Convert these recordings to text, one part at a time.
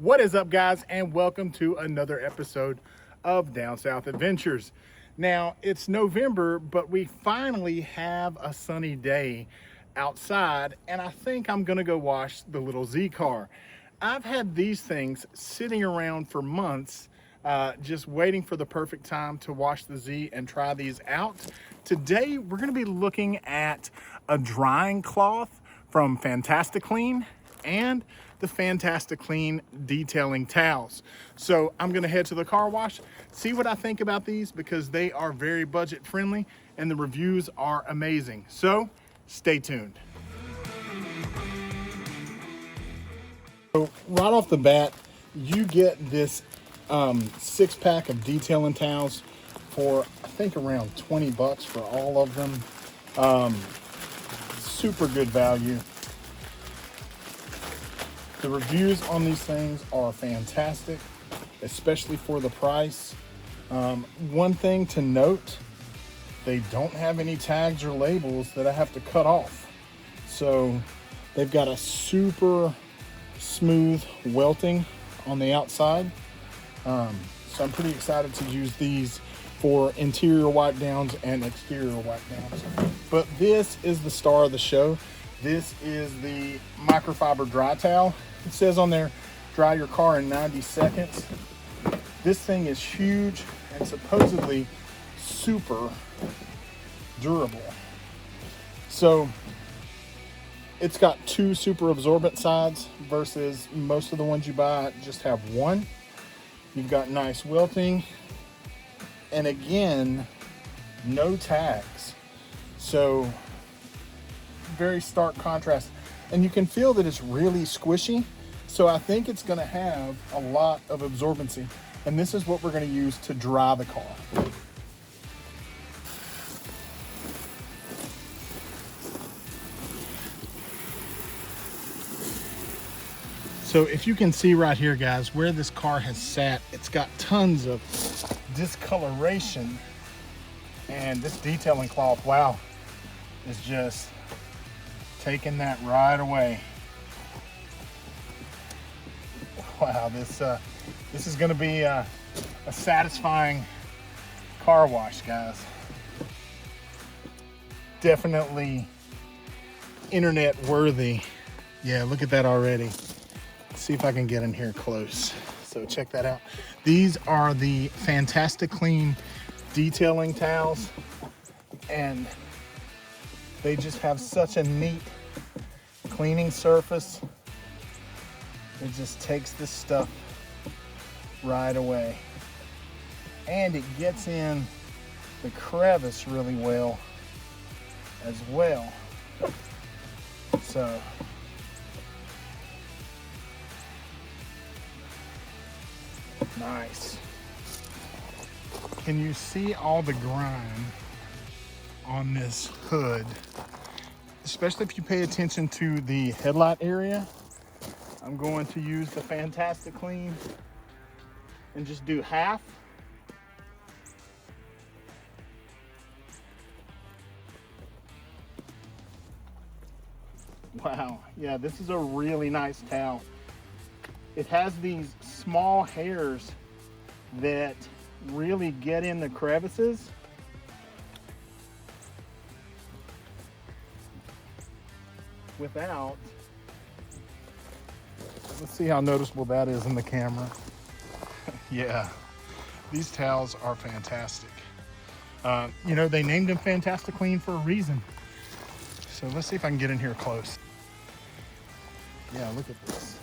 What is up, guys, and welcome to another episode of Down South Adventures. Now, it's November, but we finally have a sunny day outside, and I think I'm gonna go wash the little Z car. I've had these things sitting around for months, just waiting for the perfect time to wash the Z and try these out. Today, we're gonna be looking at a drying cloth from FantastiCLEAN and the FantastiCLEAN detailing towels. So I'm gonna head to the car wash, see what I think about these, because they are very budget friendly and the reviews are amazing. So stay tuned. So right off the bat, you get this 6-pack of detailing towels for I think around 20 bucks for all of them. Super good value. The reviews on these things are fantastic, especially for the price. One thing to note, they don't have any tags or labels that I have to cut off. So they've got a super smooth welting on the outside. So I'm pretty excited to use these for interior wipe downs and exterior wipe downs. But this is the star of the show. This is the microfiber dry towel. It says on there, dry your car in 90 seconds. This thing is huge and supposedly super durable. So it's got 2 super absorbent sides versus most of the ones you buy just have 1. You've got nice welting. And again, no tags. So very stark contrast. And you can feel that it's really squishy. So I think it's gonna have a lot of absorbency. And this is what we're gonna use to dry the car. So if you can see right here, guys, where this car has sat, it's got tons of discoloration. And this detailing cloth, wow, is just taking that right away. Wow, this is going to be a satisfying car wash, guys. Definitely internet worthy. Yeah, look at that already. Let's see if I can get in here close. So check that out. These are the FantastiCLEAN detailing towels, and they just have such a neat cleaning surface. It just takes this stuff right away. And it gets in the crevice really well as well. So nice. Can you see all the grime on this hood? Especially if you pay attention to the headlight area. I'm going to use the FantastiCLEAN and just do half. Wow, yeah, this is a really nice towel. It has these small hairs that really get in the crevices. Without, let's see how noticeable that is in the camera. Yeah, these towels are fantastic. You know, they named them FantastiCLEAN for a reason. So let's see if I can get in here close. Yeah, look at this.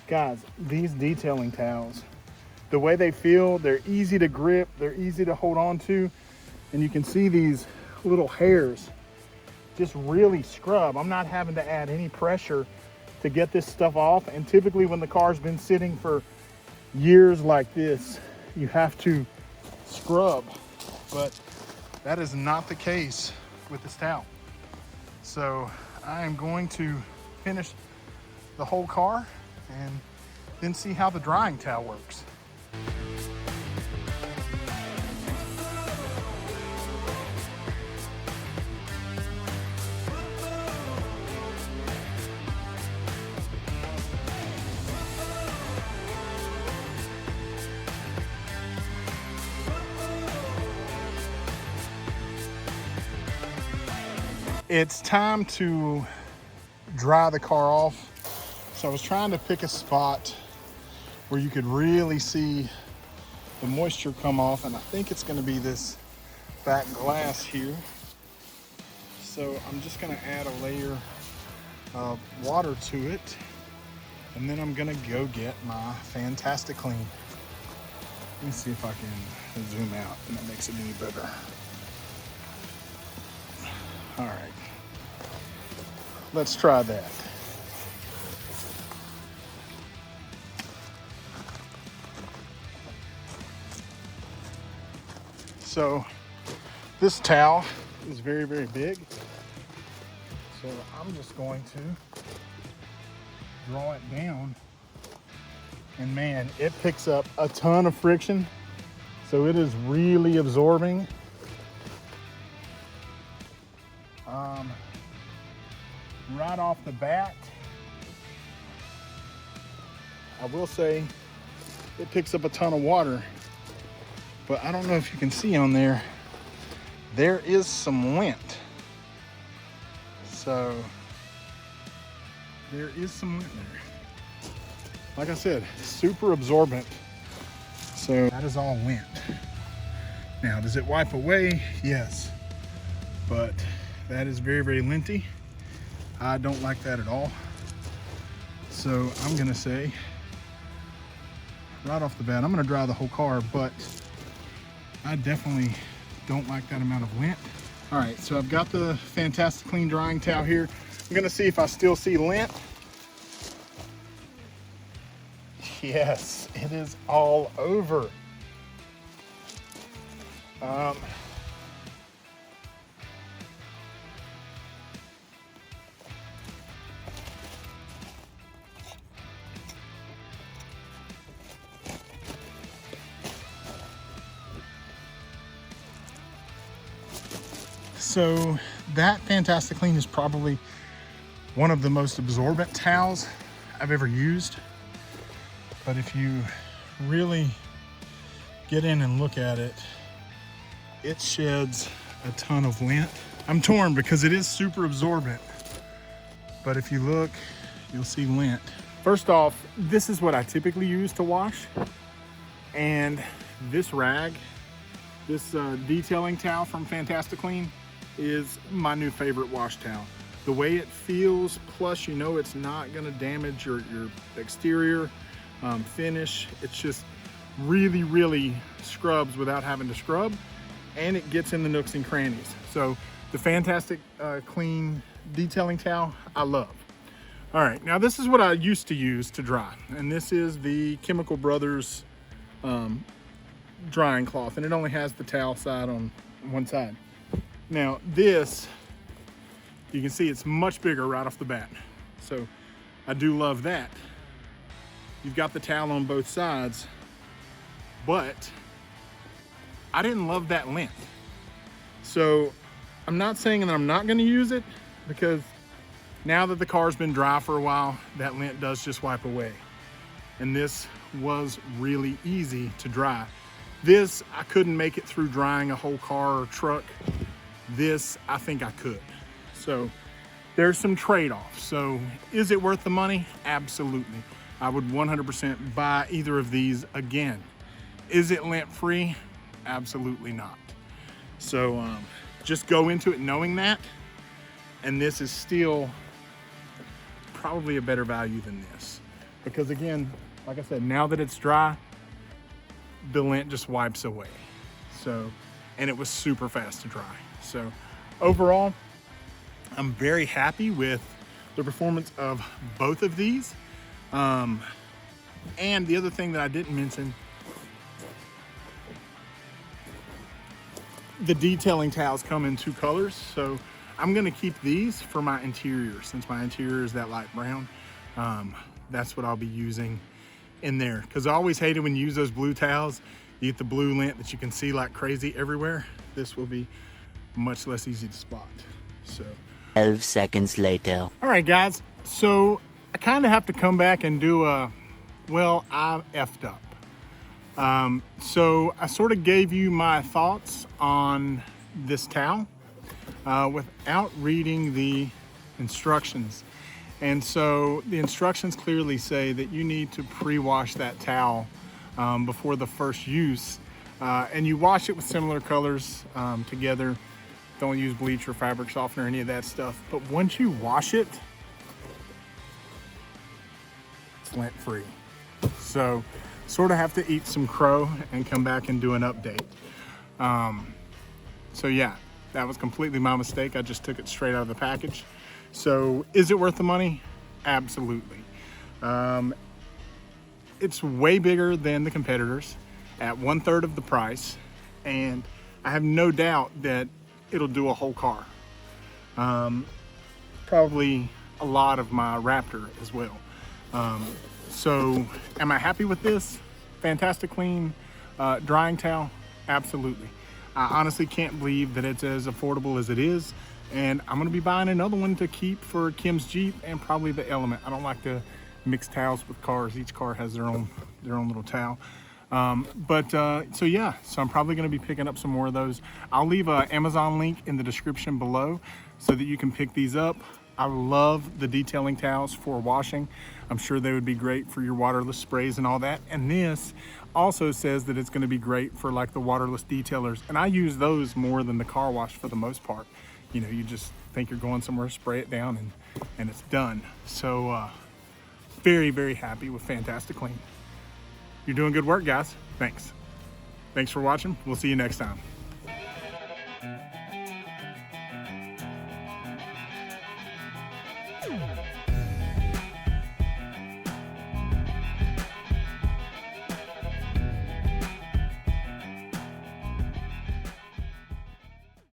Guys, these detailing towels, the way they feel, they're easy to grip, they're easy to hold on to, and you can see these little hairs just really scrub. I'm not having to add any pressure to get this stuff off, and typically when the car's been sitting for years like this, you have to scrub, but that is not the case with this towel. So I am going to finish the whole car and then see how the drying towel works. It's time to dry the car off. So I was trying to pick a spot where you could really see the moisture come off, and I think it's going to be this back glass here. So I'm just going to add a layer of water to it, and then I'm going to go get my FantastiCLEAN. Let me see if I can zoom out and that makes it any better. All right, let's try that. So this towel is very, very big. So I'm just going to draw it down, and man, it picks up a ton of friction. So it is really absorbing. Right off the bat, I will say it picks up a ton of water, but I don't know if you can see on there, there is some lint. So there is some lint there. Like I said, super absorbent. So that is all lint. Now, does it wipe away? Yes, but that is very, very linty. I don't like that at all. So I'm gonna say, right off the bat, I'm gonna dry the whole car, but I definitely don't like that amount of lint. All right, so I've got the FantastiCLEAN drying towel here. I'm gonna see if I still see lint. Yes, it is all over. So that FantastiCLEAN is probably one of the most absorbent towels I've ever used. But if you really get in and look at it, it sheds a ton of lint. I'm torn because it is super absorbent, but if you look, you'll see lint. First off, this is what I typically use to wash. And this rag, this detailing towel from FantastiCLEAN is my new favorite wash towel. The way it feels, plus you know it's not gonna damage your exterior finish. It's just really, really scrubs without having to scrub, and it gets in the nooks and crannies. So the FantastiCLEAN detailing towel, I love. All right, now this is what I used to use to dry, and this is the Chemical Brothers drying cloth, and it only has the towel side on one side. Now this, you can see it's much bigger right off the bat. So I do love that. You've got the towel on both sides, but I didn't love that lint. So I'm not saying that I'm not gonna use it, because now that the car's been dry for a while, that lint does just wipe away. And this was really easy to dry. This, I couldn't make it through drying a whole car or truck. This, I think I could. So there's some trade-offs. So is it worth the money? Absolutely. I would 100% buy either of these again. Is it lint-free? Absolutely not. So just go into it knowing that, and this is still probably a better value than this. Because again, like I said, now that it's dry, the lint just wipes away. So, and it was super fast to dry. So overall, I'm very happy with the performance of both of these. And the other thing that I didn't mention, the detailing towels come in two colors. So I'm gonna keep these for my interior, since my interior is that light brown. That's what I'll be using in there, because I always hated when you use those blue towels, you get the blue lint that you can see like crazy everywhere. This will be much less easy to spot. So 12 seconds later. all right guys, so I kind of have to come back and do a, well, I effed up. So I sort of gave you my thoughts on this towel without reading the instructions. And so the instructions clearly say that you need to pre-wash that towel before the first use. And you wash it with similar colors together. Don't use bleach or fabric softener or any of that stuff. But once you wash it, it's lint free. So sort of have to eat some crow and come back and do an update. So yeah, that was completely my mistake. I just took it straight out of the package. So is it worth the money? Absolutely. It's way bigger than the competitors at 1/3 of the price. And I have no doubt that it'll do a whole car. Probably a lot of my Raptor as well. So am I happy with this FantastiCLEAN drying towel? Absolutely. I honestly can't believe that it's as affordable as it is. And I'm gonna be buying another one to keep for Kim's Jeep and probably the Element. I don't like to mix towels with cars. Each car has their own little towel. So yeah, so I'm probably gonna be picking up some more of those. I'll leave an Amazon link in the description below so that you can pick these up. I love the detailing towels for washing. I'm sure they would be great for your waterless sprays and all that. And this also says that it's gonna be great for like the waterless detailers. And I use those more than the car wash for the most part. You know, you just think you're going somewhere, spray it down and it's done. So very, very happy with FantastiCLEAN. You're doing good work, guys. Thanks for watching. We'll see you next time.